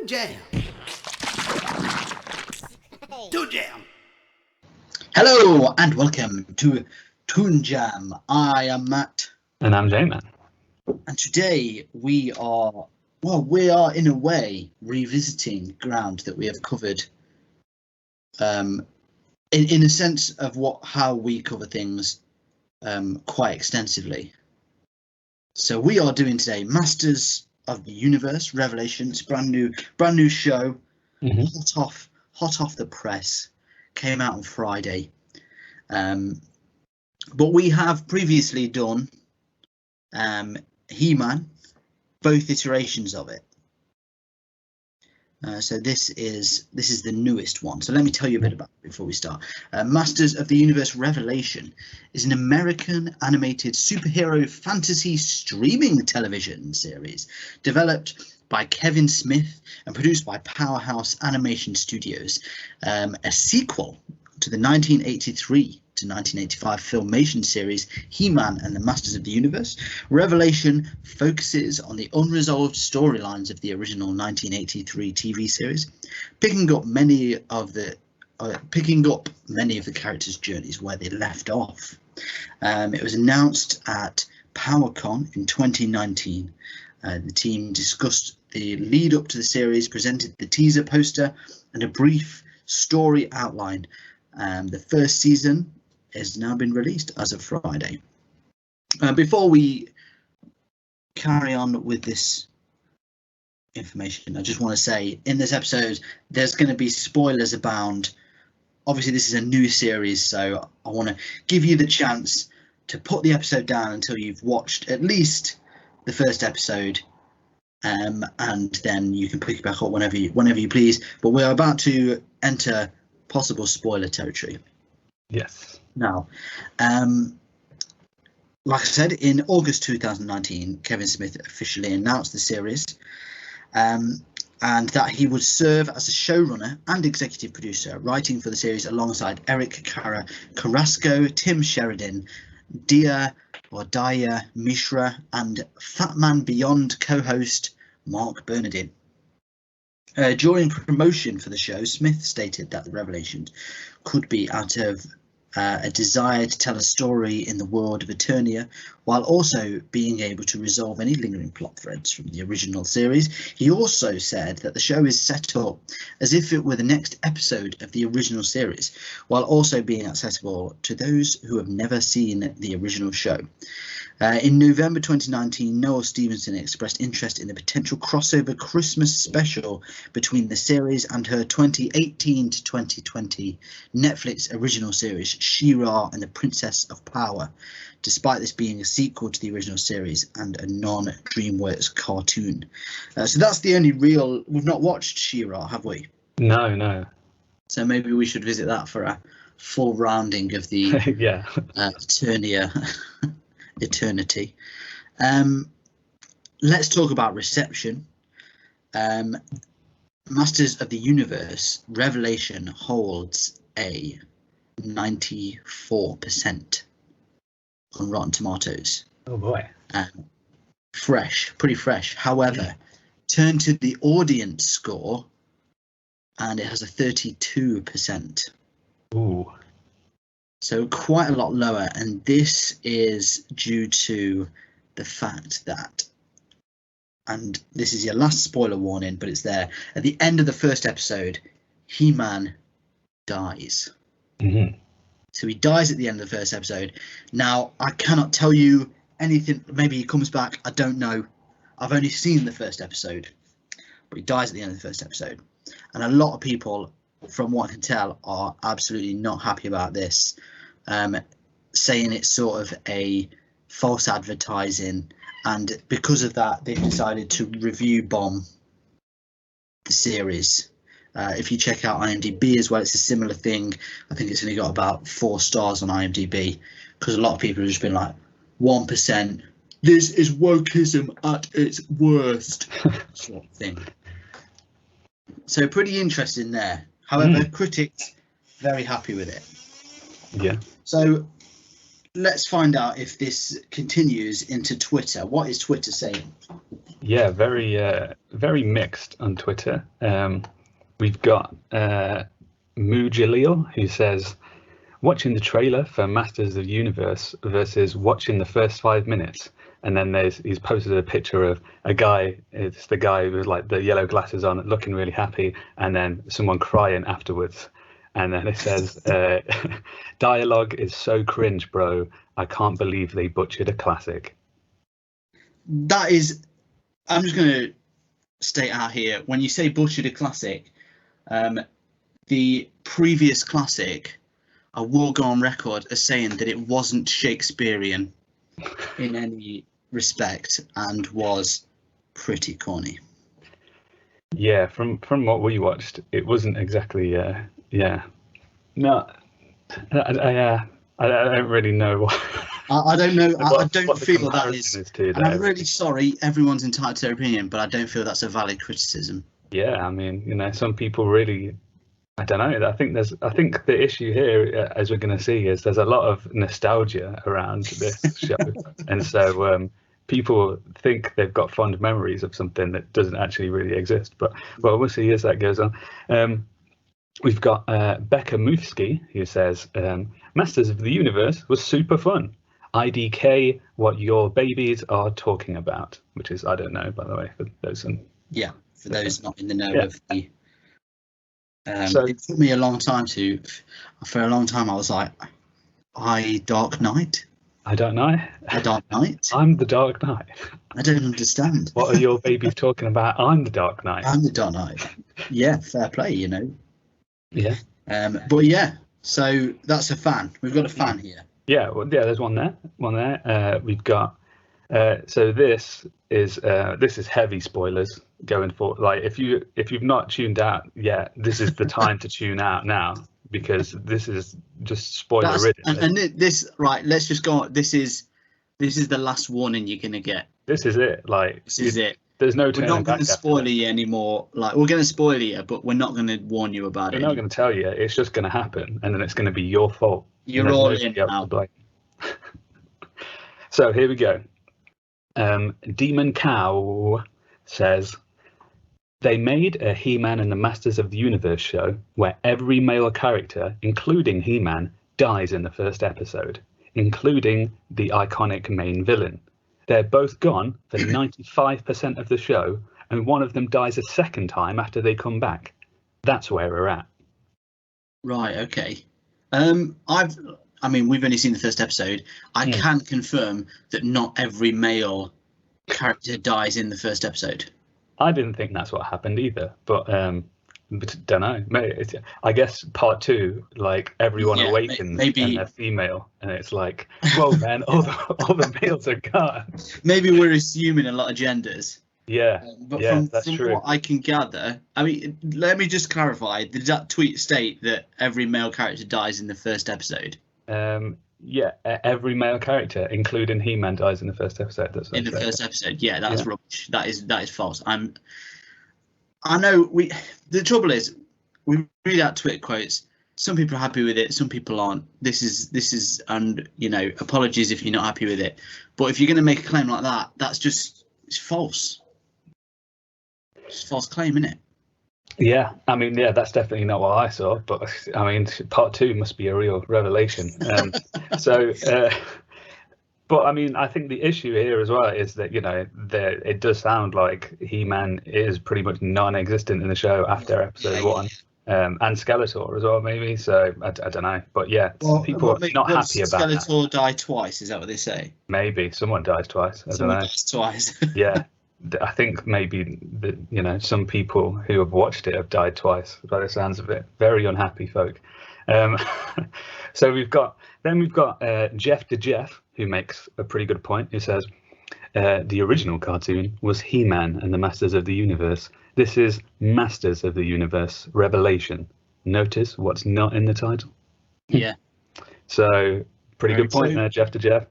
Jam. Toon Jam. Hello and welcome to Toon Jam. I am Matt. And I'm J-Man. And today we are in a way revisiting ground that we have covered in a sense of how we cover things quite extensively. So we are doing today Masters of the Universe Revelation. It's brand new show, hot off the press, came out on Friday. But we have previously done He-Man, both iterations of it. So this is the newest one. So let me tell you a bit about it before we start. Masters of the Universe Revelation is an American animated superhero fantasy streaming television series developed by Kevin Smith and produced by Powerhouse Animation Studios, a sequel to the 1983 to 1985 filmation series He-Man and the Masters of the Universe. Revelation focuses on the unresolved storylines of the original 1983 TV series, picking up many of the characters' journeys where they left off. It was announced at PowerCon in 2019. The team discussed the lead up to the series, presented the teaser poster and a brief story outline. The first season has now been released as of Friday. Before we carry on with this information, I just want to say in this episode there's going to be spoilers abound. Obviously this is a new series, so I want to give you the chance to put the episode down until you've watched at least the first episode, and then you can pick it back up whenever you please. But we're about to enter possible spoiler territory. Yes. Now, like I said, in August 2019, Kevin Smith officially announced the series, and that he would serve as a showrunner and executive producer, writing for the series alongside Eric Carrasco, Tim Sheridan, Dia Mishra, and Fat Man Beyond co-host Mark Bernardin. During promotion for the show, Smith stated that the Revelations could be out of a desire to tell a story in the world of Eternia, while also being able to resolve any lingering plot threads from the original series. He also said that the show is set up as if it were the next episode of the original series, while also being accessible to those who have never seen the original show. In November 2019, Noel Stevenson expressed interest in the potential crossover Christmas special between the series and her 2018 to 2020 Netflix original series, She-Ra and the Princess of Power, despite this being a sequel to the original series and a non-DreamWorks cartoon. So that's the only real... We've not watched She-Ra, have we? No. So maybe we should visit that for a full rounding of the yeah. Eternia... Eternity. Let's talk about reception. Masters of the Universe Revelation holds a 94% on Rotten Tomatoes. Oh boy. Pretty fresh. However, turn to the audience score and it has a 32%. Ooh. So quite a lot lower, and this is due to the fact that, and this is your last spoiler warning, but it's there, at the end of the first episode, He-Man dies. So he dies at the end of the first episode. Now, I cannot tell you anything. Maybe he comes back. I don't know. I've only seen the first episode, but he dies at the end of the first episode. And a lot of people, from what I can tell, are absolutely not happy about this, saying it's sort of a false advertising, and because of that they've decided to review bomb the series. If you check out IMDb as well, it's a similar thing. I think it's only got about 4 stars on IMDb because a lot of people have just been like, 1%, this is wokeism at its worst, sort of thing. So pretty interesting there. However, critics very happy with it. Yeah. So let's find out if this continues into Twitter. What is Twitter saying? Yeah, very mixed on Twitter. We've got Moo Jaleel, who says, watching the trailer for Masters of the Universe versus watching the first 5 minutes. And then he's posted a picture of a guy, it's the guy with like the yellow glasses on, looking really happy, and then someone crying afterwards. And then it says, dialogue is so cringe, bro. I can't believe they butchered a classic. That is, I'm just going to state out here, when you say butchered a classic, the previous classic, I will go on record as saying that it wasn't Shakespearean in any respect and was pretty corny. Yeah, from what we watched, it wasn't exactly. No, I don't really know what. I don't know. I don't what the feel that comparison is. to And I'm there. really sorry. Everyone's entitled to their opinion, but I don't feel that's a valid criticism. Yeah, I mean, some people really. I don't know. I think the issue here, as we're going to see, is there's a lot of nostalgia around this show, and so people think they've got fond memories of something that doesn't actually really exist. But well, we'll see as that goes on. We've got Becca Mufsky, who says, Masters of the Universe was super fun. IDK, what your babies are talking about, which is, I don't know, by the way, for those. Yeah, for those not in the know Yeah. of the. So- it took me a long time for a long time I was like, Dark Knight? I don't know. A Dark Knight? I'm the Dark Knight. I don't understand. What are your babies talking about? I'm the Dark Knight. I'm the Dark Knight. Yeah, fair play, you know. Yeah. But yeah, so that's a fan. We've got a fan here. Yeah, well, yeah. There's one there. We've got. So this is heavy spoilers going forward. Like if you've not tuned out yet, this is the time to tune out now, because this is just spoiler ridden. And this, right? Let's just go on. This is the last warning you're gonna get. This is it. Like This is it. There's no We're turning not going back to after spoil this. you anymore. Like we're going to spoil you, but we're not going to warn you about We're it. not going to tell you. It's just going to happen, and then it's going to be your fault. You're There's all nobody in else now. to blame. So here we go. Demon Cow says, they made a He-Man and the Masters of the Universe show where every male character, including He-Man, dies in the first episode, including the iconic main villain. They're both gone for 95% of the show, and one of them dies a second time after they come back. That's where we're at. Right. Okay. We've only seen the first episode. I can confirm that not every male character dies in the first episode. I didn't think that's what happened either, but don't know. I guess part 2, like everyone awakens maybe, and they're female, and it's like, whoa, man, all the males are gone. Maybe we're assuming a lot of genders. Yeah, But yeah, from that's true. what I can gather, I mean, let me just clarify. Did that tweet state that every male character dies in the first episode? Yeah, every male character, including He-Man, dies in the first episode. That's In the right. first episode, yeah, that's rubbish. That is false. I know the trouble is we read out Twitter quotes. Some people are happy with it, some people aren't. This is, and apologies if you're not happy with it. But if you're going to make a claim like that, it's false. It's a false claim, isn't it? Yeah, I mean, yeah, that's definitely not what I saw. But I mean, part 2 must be a real revelation. But I mean, I think the issue here as well is that it does sound like He-Man is pretty much non-existent in the show after episode 1, and Skeletor as well, maybe. So I don't know, but yeah, people are not happy about that. Skeletor die twice? Is that what they say? Maybe someone dies twice. I don't know. Dies twice. Yeah, I think maybe some people who have watched it have died twice. By the sounds of it, very unhappy folk. So we've got Jeff to Jeff, who makes a pretty good point. Who says the original cartoon was He-Man and the Masters of the Universe. This is Masters of the Universe Revelation. Notice what's not in the title. Yeah. So pretty Very good point true. there, Jeff to Jeff.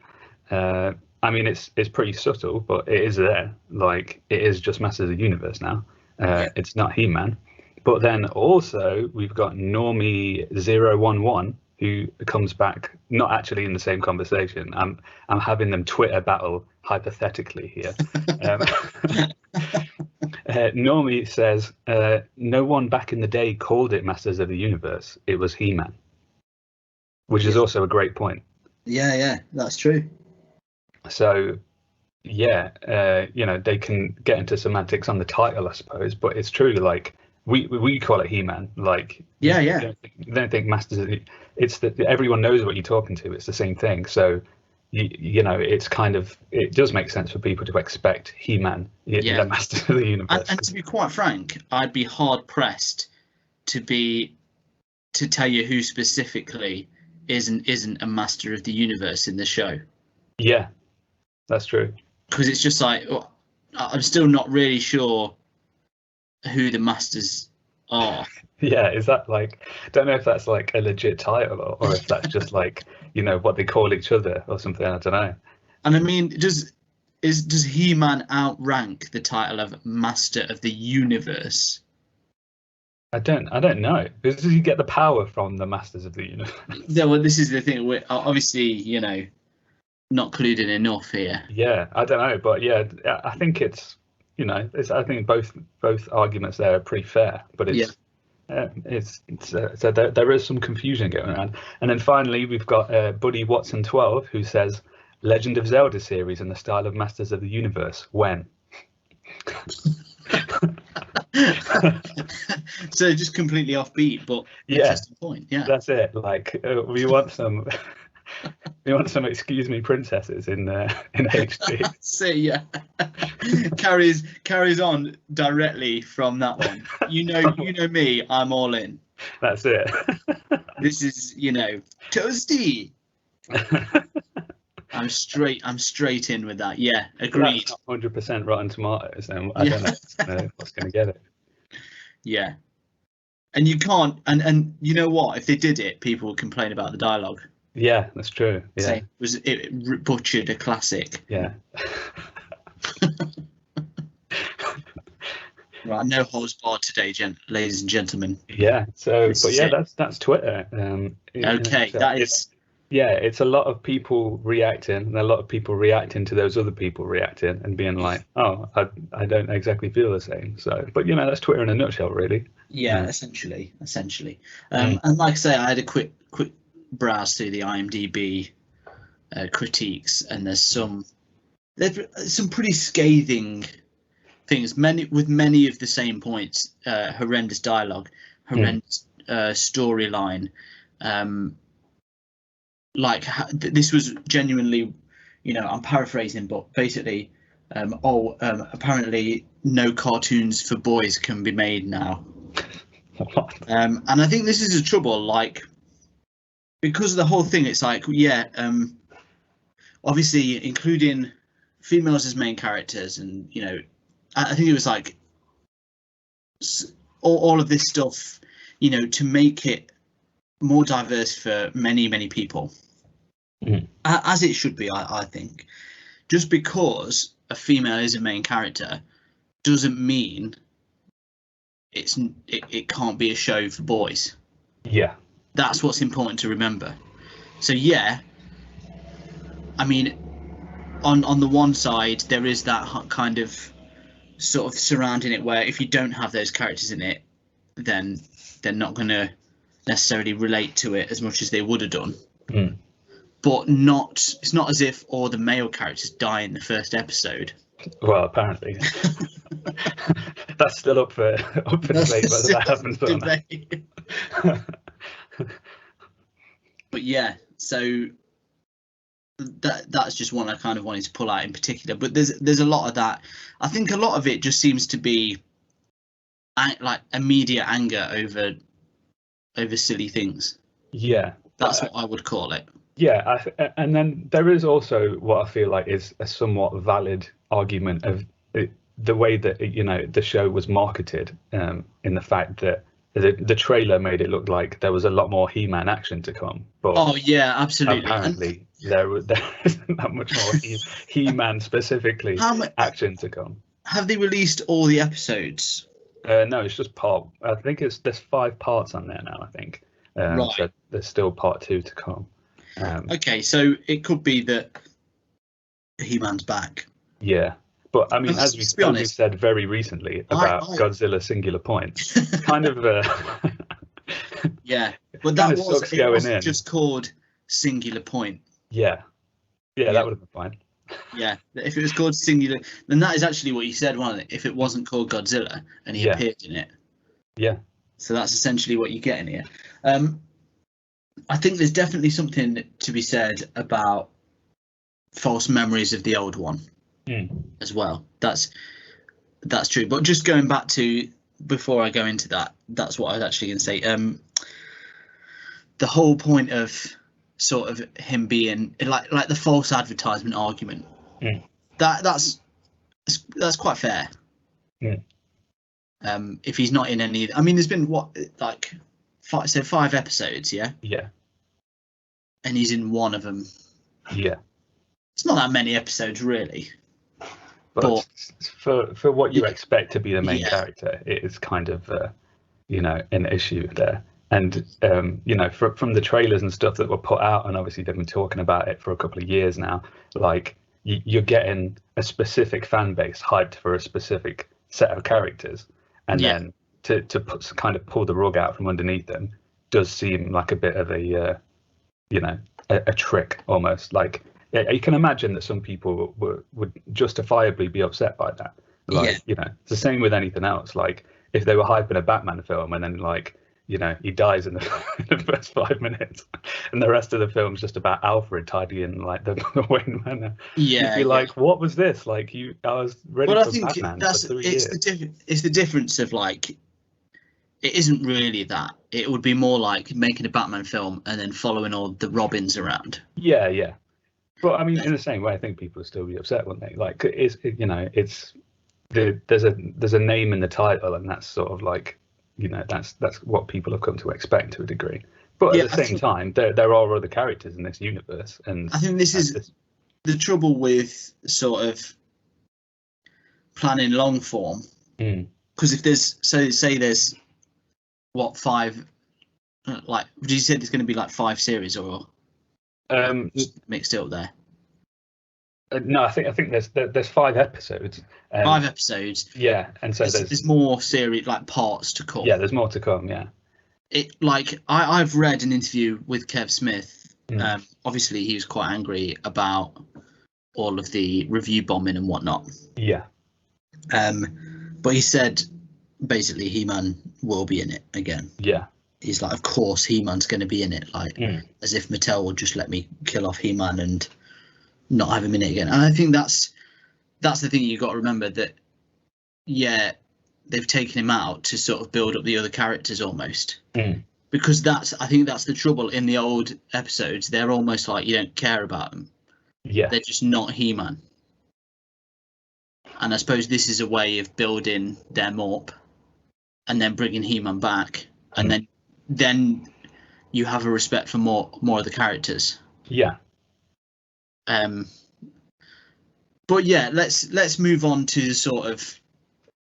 I mean, it's pretty subtle, but it is there. Like, it is just Masters of the Universe now. It's not He-Man. But then also we've got Normie011, who comes back, not actually in the same conversation. I'm having them Twitter battle hypothetically here. Normie says, no one back in the day called it Masters of the Universe. It was He-Man, which is also a great point. Yeah, that's true. So, yeah, they can get into semantics on the title, I suppose, but it's true. Like we call it He-Man. Like, yeah. Don't think Masters of the. It's that everyone knows what you're talking to. It's the same thing. So, it's kind of, it does make sense for people to expect He-Man, the Masters of the Universe. And to be quite frank, I'd be hard pressed to tell you who specifically isn't a Master of the Universe in the show. Yeah, that's true. Because it's just like, I'm still not really sure who the Masters are. Yeah, is that like, don't know if that's like a legit title or if that's just like, what they call each other or something. I don't know. And I mean, does He-Man outrank the title of Master of the Universe? I don't know. Does he get the power from the Masters of the Universe? Yeah, well, this is the thing. We're obviously, not clued in enough here. Yeah, I don't know, but yeah, I think it's, I think both arguments there are pretty fair, but it's. Yeah. So there is some confusion going around. And then finally we've got Buddy Watson 12 who says Legend of Zelda series in the style of Masters of the Universe. When? So just completely offbeat, but interesting point. Yeah, that's it. Like we want some excuse me princesses in HD. So yeah, carries on directly from that one. You know me, I'm all in. That's it. This is toasty. I'm straight in with that. Yeah, agreed. 100% Rotten Tomatoes, and I don't know what's going to get it. Yeah, and you can't. And you know what? If they did it, people would complain about the dialogue. Yeah, that's true. Yeah, it butchered a classic. Yeah. Right, no holds barred today, ladies and gentlemen. Yeah. So, but yeah, that's Twitter. Okay, so that is. It's a lot of people reacting, and a lot of people reacting to those other people reacting and being like, "Oh, I don't exactly feel the same." So, but that's Twitter in a nutshell, really. Yeah, essentially. And like I say, I had a quick browse through the IMDb critiques, and there's some pretty scathing things. Many of the same points: horrendous dialogue, horrendous storyline. This was genuinely, I'm paraphrasing, but basically, apparently no cartoons for boys can be made now. And I think this is the trouble, like, because of the whole thing, it's like, obviously including females as main characters, and I think it was like all of this stuff, to make it more diverse for many people, as it should be. I think just because a female is a main character doesn't mean it can't be a show for boys. Yeah, that's what's important to remember. So yeah, I mean, on the one side there is that kind of sort of surrounding it where if you don't have those characters in it, then they're not going to necessarily relate to it as much as they would have done. But it's not as if all the male characters die in the first episode. Well, apparently. That's still up for debate whether that happens or not. But yeah, so that's just one I kind of wanted to pull out in particular. But there's a lot of that. I think a lot of it just seems to be like immediate anger over silly things. Yeah, that's what I would call it. Yeah, and then there is also what I feel like is a somewhat valid argument of the way that the show was marketed, in the fact that the trailer made it look like there was a lot more He-Man action to come. But oh yeah, absolutely. Apparently there isn't that much more He-Man specifically action to come. Have they released all the episodes? No, it's just part. I think there's 5 parts on there now. I think. Right. So there's still part 2 to come. Okay, so it could be that He-Man's back. Yeah, but I mean, Let's be as we honest, said very recently about Godzilla Singular Point, it's kind of yeah, but kind that of sucks it going wasn't in. just called Singular Point. Yeah, that would have been fine. Yeah, if it was called Singular, then that is actually what you said, wasn't it? If it wasn't called Godzilla and he appeared in it. Yeah. So that's essentially what you get in here. I think there's definitely something to be said about false memories of the old one as well. That's true. But just going back to, before I go into that, that's what I was actually going to say. The whole point of sort of him being like the false advertisement argument. That's quite fair. If he's not in any, I mean, there's been like 5 episodes, yeah, and he's in one of them. It's not that many episodes really, but for what you expect to be the main character, it is kind of an issue there. And from the trailers and stuff that were put out, and obviously they've been talking about it for a couple of years now, like you're getting a specific fan base hyped for a specific set of characters, and then to kind of pull the rug out from underneath them does seem like a bit of a trick almost. Like you can imagine that some people would justifiably be upset by that. Like it's the same with anything else. Like if they were hyping a Batman film and then he dies in the first 5 minutes, and the rest of the film's just about Alfred tidying like the Wayne Manor. You'd be like, what was this? Like I was ready for Batman for 3 years. It's the difference of like, it isn't really that. It would be more like making a Batman film and then following all the Robins around. Yeah. But I mean, in the same way, I think people would still be upset, wouldn't they? Like, there's a name in the title, and that's sort of like, that's what people have come to expect to a degree. But at the same time, there are other characters in this universe, and I think this is the trouble with sort of planning long form. Because if there's say there's 5, like, did you say there's going to be like 5 series or mixed up there? No, I think there's 5 episodes. 5 episodes. Yeah, and so there's more series, like parts to come. Yeah, there's more to come. Yeah. It like I've read an interview with Kev Smith. Obviously, he was quite angry about all of the review bombing and whatnot. Yeah. But he said basically He-Man will be in it again. Yeah. He's like, of course He-Man's going to be in it, like as if Mattel would just let me kill off He-Man and not have him in it again. And I think that's the thing you got to remember, that they've taken him out to sort of build up the other characters almost. Because I think that's the trouble in the old episodes. They're almost like you don't care about them. Yeah, they're just not He-Man. And I suppose this is a way of building them up and then bringing He-Man back, and then you have a respect for more of the characters. Yeah. But yeah, let's move on to sort of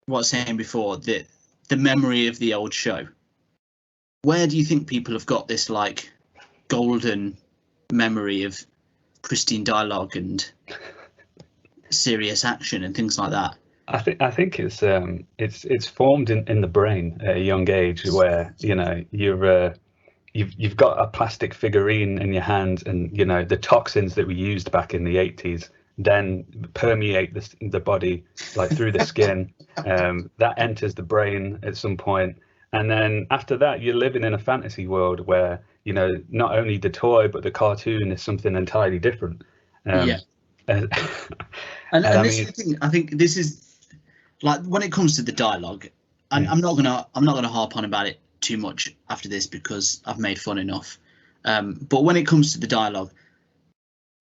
what I was saying before, the memory of the old show. Where do you think people have got this like golden memory of pristine dialogue and serious action and things like that? I think it's formed in the brain at a young age, where you've got a plastic figurine in your hand, and the toxins that we used back in the 80s then permeate the body, like through the skin. That enters the brain at some point, and then after that you're living in a fantasy world where not only the toy but the cartoon is something entirely different. And this is the thing. I think this is like, when it comes to the dialogue, and I'm not gonna harp on about it too much after this because I've made fun enough. But when it comes to the dialogue,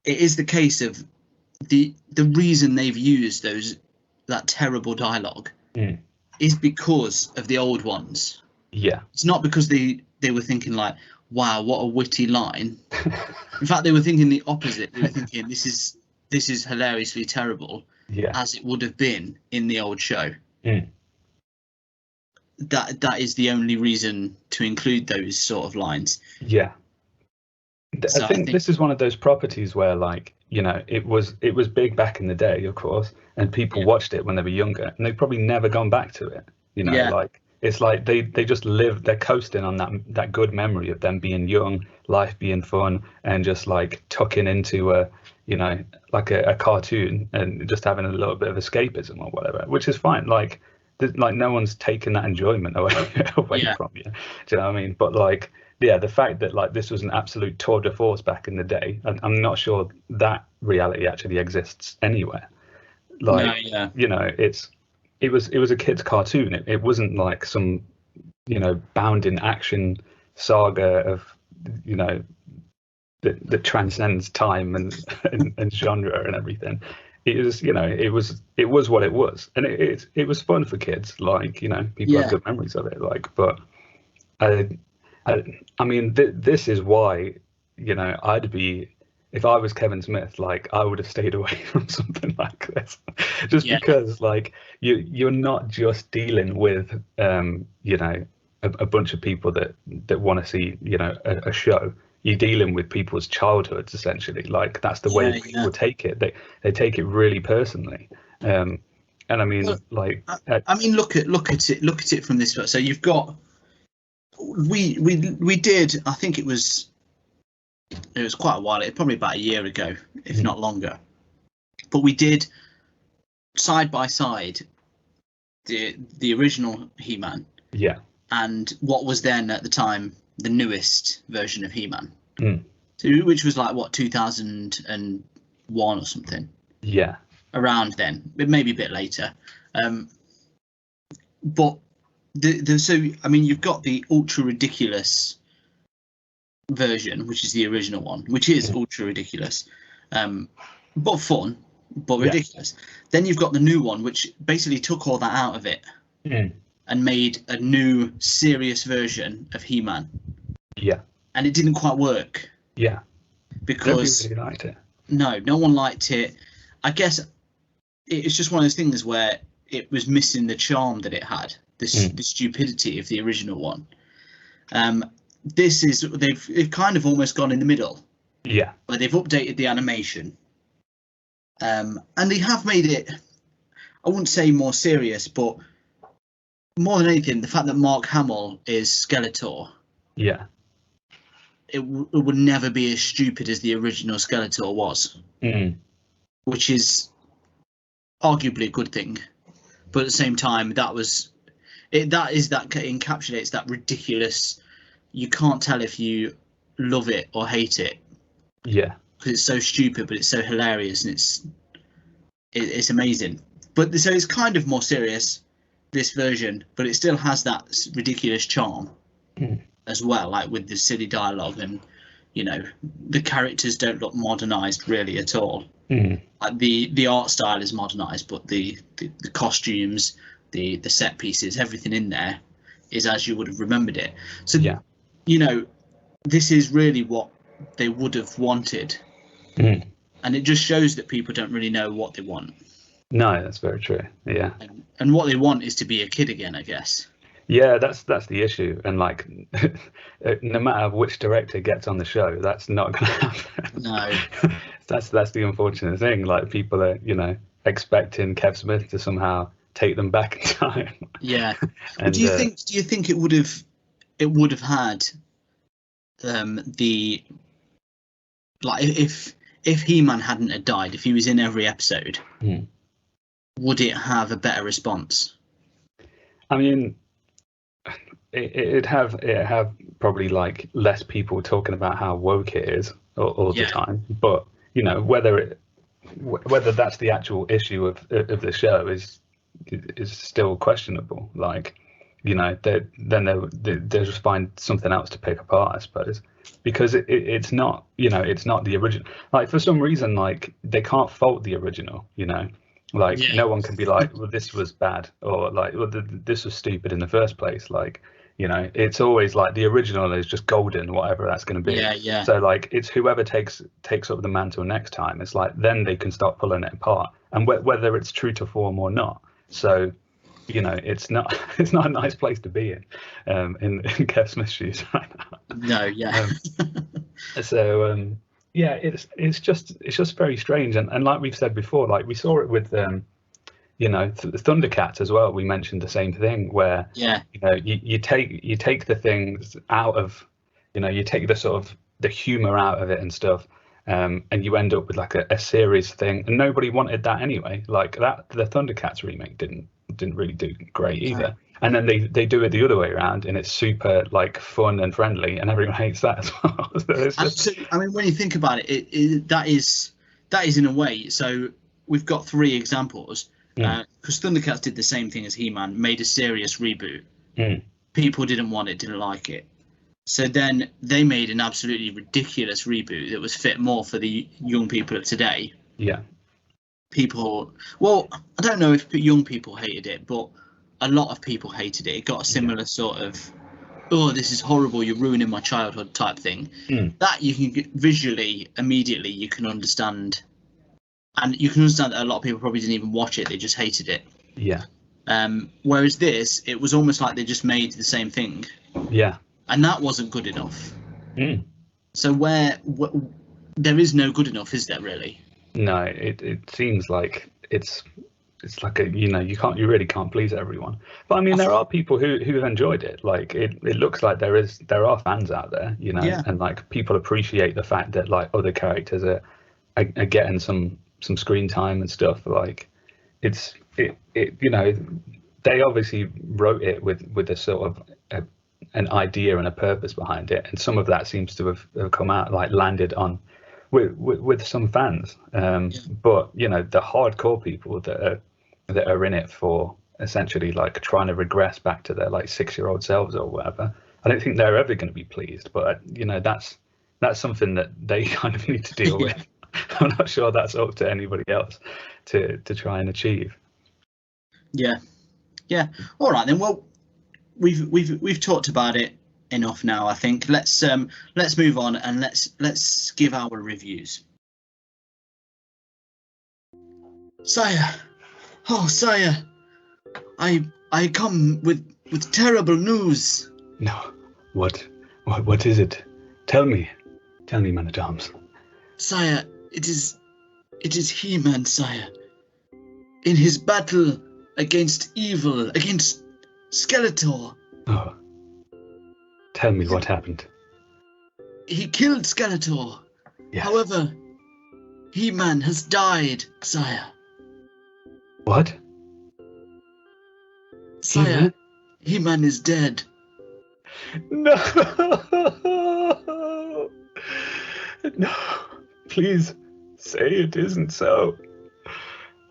it is the case of the reason they've used that terrible dialogue is because of the old ones. Yeah, it's not because they were thinking like, wow, what a witty line. In fact, they were thinking the opposite. They were thinking this is hilariously terrible, as it would have been in the old show. that is the only reason to include those sort of lines. Yeah. So I think this is one of those properties where, like, you know, it was big back in the day, of course, and people watched it when they were younger, and they've probably never gone back to it. You know, like, it's like they just live, they're coasting on that good memory of them being young, life being fun, and just like tucking into a, you know, like a cartoon and just having a little bit of escapism or whatever, which is fine. Like no one's taking that enjoyment away from you. Do you know what I mean? But like, yeah, the fact that like this was an absolute tour de force back in the day, I'm not sure that reality actually exists anywhere. Like, you know, it was a kid's cartoon. It wasn't like some, you know, bounding action saga of, you know, that transcends time and genre and everything. It was, you know, it was what it was, and it was fun for kids. Like, you know, people have good memories of it. Like, but I mean, this is why, you know, I'd be, if I was Kevin Smith, like, I would have stayed away from something like this, just because, like, you're not just dealing with, you know, a bunch of people that want to see, you know, a show. You're dealing with people's childhoods, essentially. Like, that's the way people take it. They take it really personally. And I mean, like, I mean, look at it from this way. So you've got, we did, I think it was quite a while, probably about a year ago, if not longer, but we did side by side the original He-Man, and what was then at the time the newest version of He-Man, so, which was like what, 2001 or something, around then, maybe a bit later, but so I mean, you've got the ultra ridiculous version, which is the original one, which is ultra ridiculous, but fun, but ridiculous. Then you've got the new one, which basically took all that out of it and made a new serious version of He-Man. And it didn't quite work. Because nobody really liked it. No one liked it. I guess it's just one of those things where it was missing the charm that it had, the stupidity of the original one. This is, they've kind of almost gone in the middle. Where they've updated the animation. And they have made it, I wouldn't say more serious, but more than anything, the fact that Mark Hamill is Skeletor. It would never be as stupid as the original Skeletor was. Which is arguably a good thing. But at the same time, that encapsulates that ridiculous, you can't tell if you love it or hate it. Because it's so stupid, but it's so hilarious, and it's amazing. But so it's kind of more serious, this version, but it still has that ridiculous charm as well, like with the silly dialogue, and, you know, the characters don't look modernized really at all. Like the art style is modernized, but the costumes, the set pieces, everything in there is as you would have remembered it. So you know, this is really what they would have wanted, and it just shows that people don't really know what they want. No, that's very true. And what they want is to be a kid again, I guess. That's the issue, and like, no matter which director gets on the show, that's not going to happen. No. That's the unfortunate thing. Like, people are, you know, expecting Kev Smith to somehow take them back in time. And do you think it would have had the, like, if He-Man hadn't have died, if he was in every episode, would it have a better response? I mean, it have probably like less people talking about how woke it is all the time, but, you know, whether that's the actual issue of the show is still questionable. Like, you know, they'll just find something else to pick apart, I suppose, because it's not, you know, it's not the original. Like, for some reason, like, they can't fault the original, you know. Like, no one can be like, well, this was bad, or like, well, this was stupid in the first place. Like, you know, it's always like the original is just golden, whatever that's going to be. So like, it's whoever takes up the mantle next time. It's like, then they can start pulling it apart, and whether it's true to form or not. So, you know, it's not it's not a nice place to be in Kev Smith's shoes right now. No, yeah. So yeah, it's just very strange, and like we've said before, like we saw it with you know, the Thundercats as well. We mentioned the same thing where Yeah. you know you take the things out of, you know, you take the sort of the humor out of it and stuff, and you end up with like a serious thing, and nobody wanted that anyway. Like that, the Thundercats remake didn't really do great either. And then they do it the other way around, and it's super like fun and friendly, and everyone hates that as well. So it's just... So, I mean, when you think about it, that is in a way. So we've got 3 examples. Because Thundercats did the same thing as He-Man, made a serious reboot. People didn't want it, didn't like it. So then they made an absolutely ridiculous reboot that was fit more for the young people of today. Yeah. People, well, I don't know if young people hated it, but a lot of people hated it. It got a similar sort of, oh, this is horrible, you're ruining my childhood type thing. That you can get visually, immediately, you can understand. And you can understand that a lot of people probably didn't even watch it, they just hated it. Yeah. Whereas this, it was almost like they just made the same thing. Yeah. And that wasn't good enough. So there is no good enough, is there really? No, it seems like it's like a, you know, you really can't please everyone. But I mean, there are people who have enjoyed it. Like it looks like there are fans out there, you know, and like people appreciate the fact that like other characters are getting some screen time and stuff. Like it you know, they obviously wrote it with a sort of an idea and a purpose behind it, and some of that seems to have come out, like landed on with some fans. But you know, the hardcore people that are in it for essentially like trying to regress back to their like 6-year-old selves or whatever, I don't think they're ever going to be pleased. But you know, that's something that they kind of need to deal with. I'm not sure that's up to anybody else to try and achieve. Yeah. All right then. Well, we've talked about it enough now. I think let's move on and let's give our reviews. Sire, I come with terrible news. No, what is it? Tell me, man-at-arms. Sire, it is He-Man, sire. In his battle against evil, against Skeletor. Oh. Tell me what happened. He killed Skeletor. Yes. However, He-Man has died, sire. What? Sire, He-Man is dead. No! No. Please say it isn't so.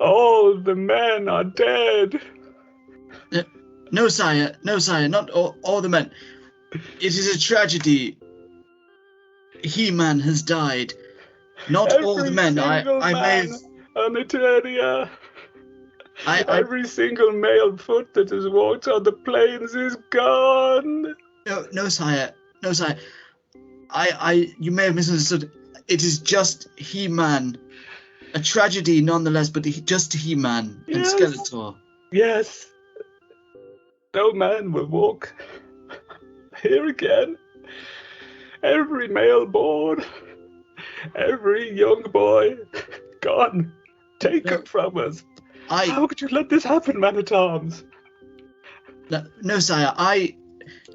All the men are dead. No, sire, not all the men. It is a tragedy. He-Man has died. Not all the men. I may have... on Eternia. Every single male foot that has walked on the plains is gone. No, sire. You may have misunderstood. It is just He-Man. A tragedy nonetheless, but just He-Man and Skeletor. Yes. No man will walk here again. Every male born, every young boy, gone. Take it from us. How could you let this happen, man-at-arms? No, sire.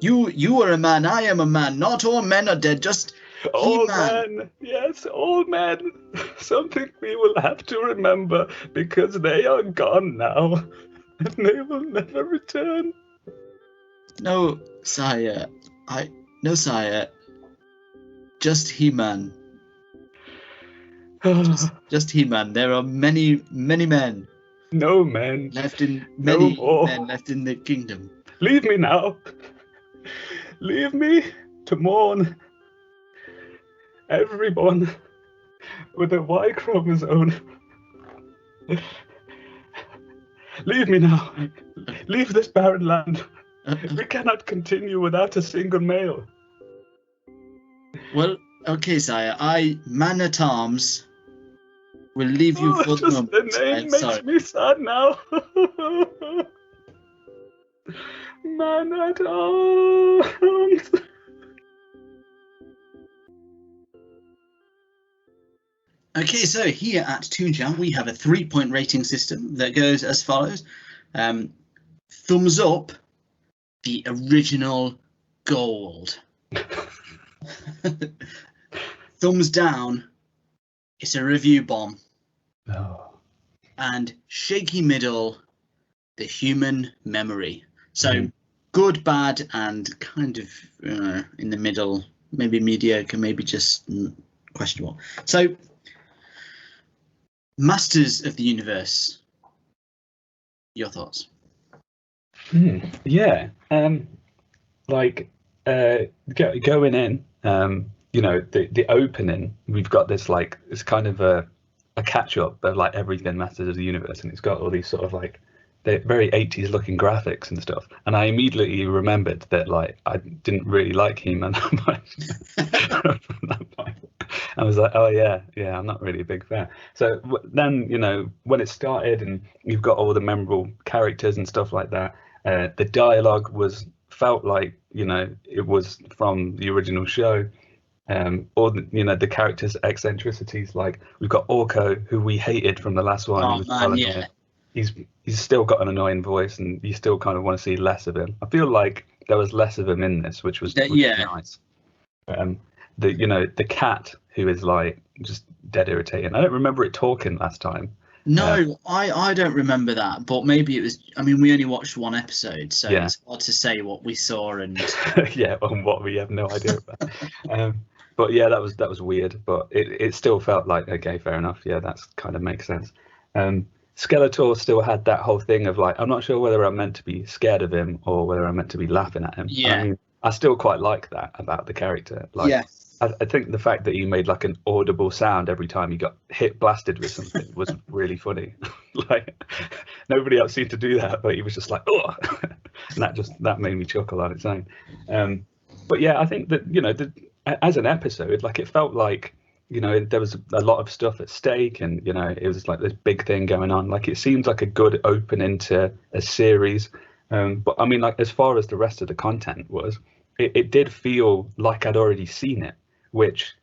You are a man. I am a man. Not all men are dead. Just all He-Man. men. Yes, all men. Something we will have to remember, because they are gone now, and they will never return. No, sire. No, sire. Just He-Man. just He-Man. There are many men. No men. Left in many men left in the kingdom. Leave me now. Leave me to mourn. Everyone with a Y chromosome. Leave me now. Leave this barren land. We cannot continue without a single male. Well, okay, sire. Man-at-arms will leave you for the moment. The name makes me sad now. Man at arms. Okay, so here at Toon Jam, we have a 3-point rating system that goes as follows. Thumbs up, the original gold. Thumbs down, it's a review bomb. Oh. And shaky middle, the human memory. So good, bad, and kind of in the middle, maybe mediocre, maybe just questionable. So, Masters of the Universe, your thoughts? Yeah. Like going in, the opening, we've got this like it's kind of a catch up of like everything Masters of the Universe, and it's got all these sort of like they're very 80s looking graphics and stuff. And I immediately remembered that like I didn't really like He-Man that much. I was like, oh yeah, I'm not really a big fan. So then, when it started and you've got all the memorable characters and stuff like that, the dialogue felt like, it was from the original show. Or the characters' eccentricities, like we've got Orko, who we hated from the last one. Oh man, yeah. He's still got an annoying voice, and you still kind of want to see less of him. I feel like there was less of him in this, which was nice. The cat, who is like just dead irritating. I don't remember it talking last time. No, I don't remember that, but maybe it was. I mean, we only watched one episode, so it's hard to say what we saw and on what we have no idea about. But yeah, that was weird, but it still felt like, okay, fair enough. Yeah, that's kind of makes sense. Skeletor still had that whole thing of like, I'm not sure whether I'm meant to be scared of him or whether I'm meant to be laughing at him. Yeah. I mean, I still quite like that about the character. Like, yeah. I think the fact that he made like an audible sound every time he got blasted with something was really funny. Like nobody else seemed to do that, but he was just like, oh, and that made me chuckle on its own. But yeah, I think that as an episode, like it felt like there was a lot of stuff at stake, and it was like this big thing going on. Like it seems like a good opening to a series. But I mean, like as far as the rest of the content was, it did feel like I'd already seen it, which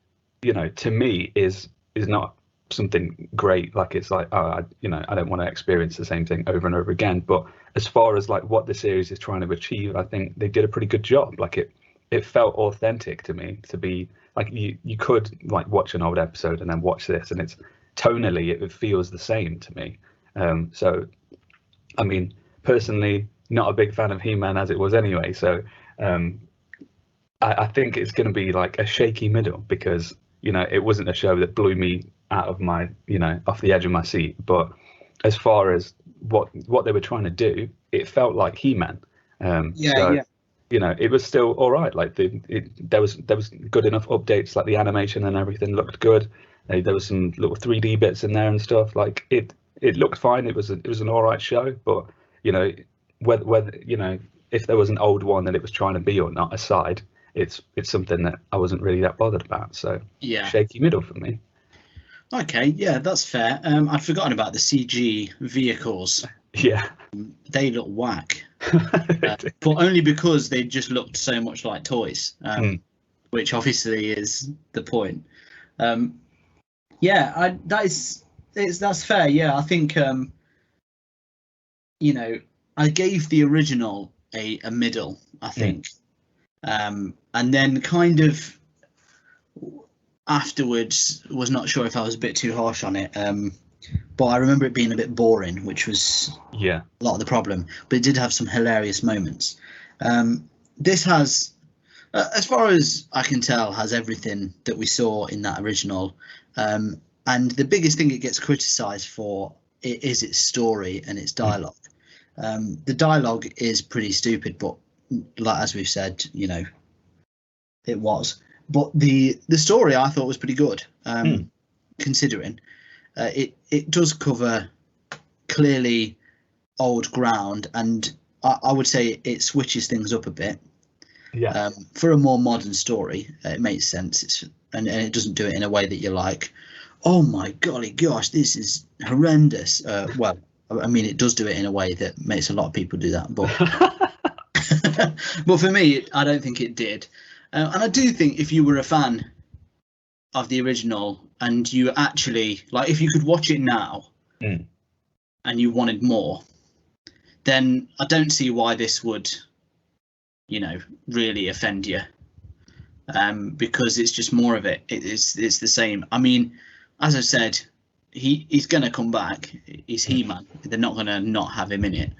to me is not something great. Like it's like, I don't want to experience the same thing over and over again. But as far as like what the series is trying to achieve, I think they did a pretty good job. Like it felt authentic to me to be like you could like watch an old episode and then watch this, and it's tonally it feels the same to me. So I mean, personally, not a big fan of He-Man as it was anyway. So I think it's going to be like a shaky middle, because it wasn't a show that blew me out of my off the edge of my seat. But as far as what they were trying to do, it felt like He-Man. It was still all right. Like there was good enough updates. Like the animation and everything looked good. There was some little 3D bits in there and stuff. Like it looked fine. It was an all right show. But whether if there was an old one that it was trying to be or not aside, it's something that I wasn't really that bothered about. So shaky middle for me. Okay, yeah, that's fair. I'd forgotten about the CG vehicles. Yeah, they look whack. But only because they just looked so much like toys, which obviously is the point. That's fair. Yeah, I think I gave the original a middle, I think, and then kind of afterwards was not sure if I was a bit too harsh on it. But I remember it being a bit boring, which was a lot of the problem. But it did have some hilarious moments. This has, as far as I can tell, has everything that we saw in that original. And the biggest thing it gets criticised for is its story and its dialogue. The dialogue is pretty stupid, but like as we've said, it was. But the story I thought was pretty good, considering. It does cover clearly old ground, and I would say it switches things up a bit. Yeah. For a more modern story, it makes sense. And it doesn't do it in a way that you're like, oh my golly gosh, this is horrendous. Well, I mean, it does do it in a way that makes a lot of people do that, but But for me, I don't think it did. And I do think if you were a fan of the original and you actually, like, if you could watch it now and you wanted more, then I don't see why this would, really offend you. Because it's just more of it. It's the same. I mean, as I said, he's going to come back. He's He-Man. They're not going to not have him in it.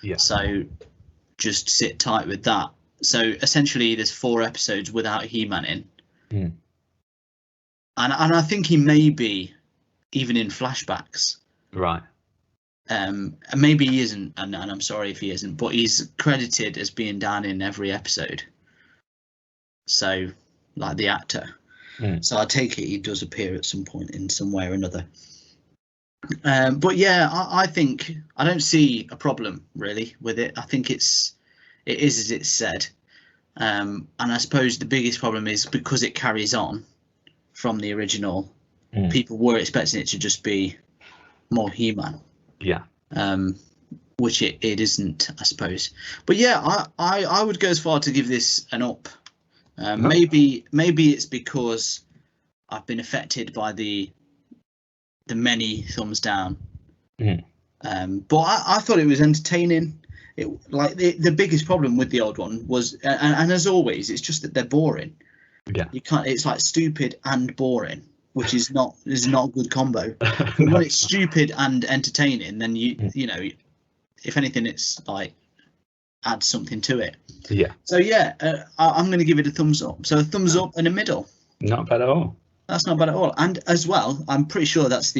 Yeah. So just sit tight with that. So essentially, there's 4 episodes without He-Man in. And I think he may be even in flashbacks. Right. Maybe he isn't, and I'm sorry if he isn't, but he's credited as being down in every episode. So, like the actor. So I take it he does appear at some point in some way or another. But yeah, I think I don't see a problem really with it. I think it is as it's said. And I suppose the biggest problem is because it carries on from the original, people were expecting it to just be more He-Man. Yeah. Which it isn't, I suppose. But yeah, I would go as far to give this an up. Maybe it's because I've been affected by the many thumbs down. But I thought it was entertaining. The biggest problem with the old one was, and as always, it's just that they're boring. Yeah, you can't. It's like stupid and boring, which is not a good combo. But when it's stupid and entertaining, then you know, if anything, it's like adds something to it. Yeah. So yeah, I'm going to give it a thumbs up. So a thumbs up and a middle. Not bad at all. That's not bad at all. And as well, I'm pretty sure that's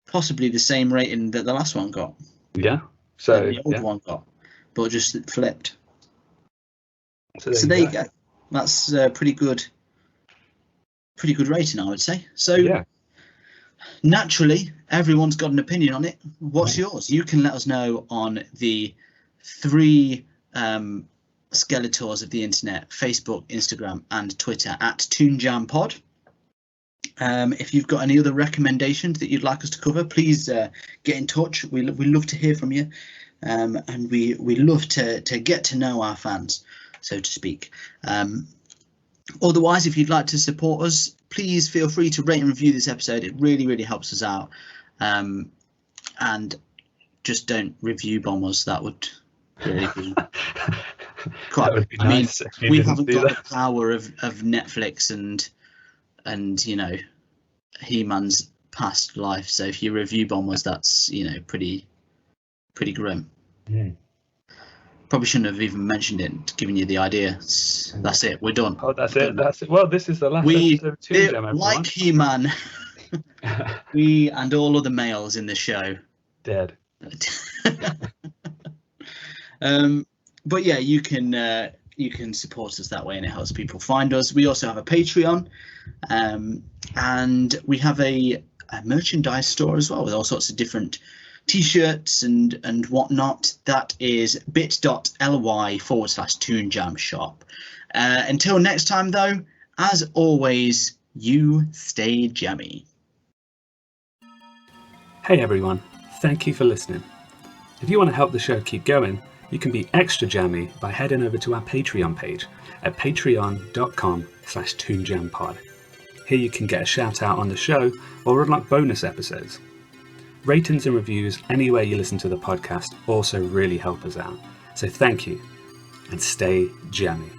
possibly the same rating that the last one got. Yeah. So the old one got, but just flipped. So there you go. That's pretty good rating, I would say. So naturally, everyone's got an opinion on it. What's yours? You can let us know on the 3 Skeletors of the internet: Facebook, Instagram, and Twitter at ToonJamPod. If you've got any other recommendations that you'd like us to cover, please get in touch. We love to hear from you, and we love to get to know our fans, so to speak. Otherwise, if you'd like to support us, please feel free to rate and review this episode. It really, really helps us out. And just don't review bomb us. That would really be quite. That would be nice. I mean, we haven't got the power of Netflix and you know, He-Man's past life. So if you review bomb us, that's, you know, pretty grim. Probably shouldn't have even mentioned it, giving you the idea. That's it. We're done. Oh, that's it. That's it. Well, this is the last episode of Toon Jam, everyone. Like He-Man, we and all other males in the show dead. But yeah, you can support us that way, and it helps people find us. We also have a Patreon, and we have a merchandise store as well with all sorts of different t-shirts and whatnot. That is bit.ly/Toon Jam shop. Until next time, though, as always, you stay jammy. Hey everyone, thank you for listening. If you want to help the show keep going, you can be extra jammy by heading over to our Patreon page at patreon.com/ToonJamPod. Here you can get a shout out on the show or unlock bonus episodes. Ratings and reviews anywhere you listen to the podcast also really help us out. So thank you, and stay jammy.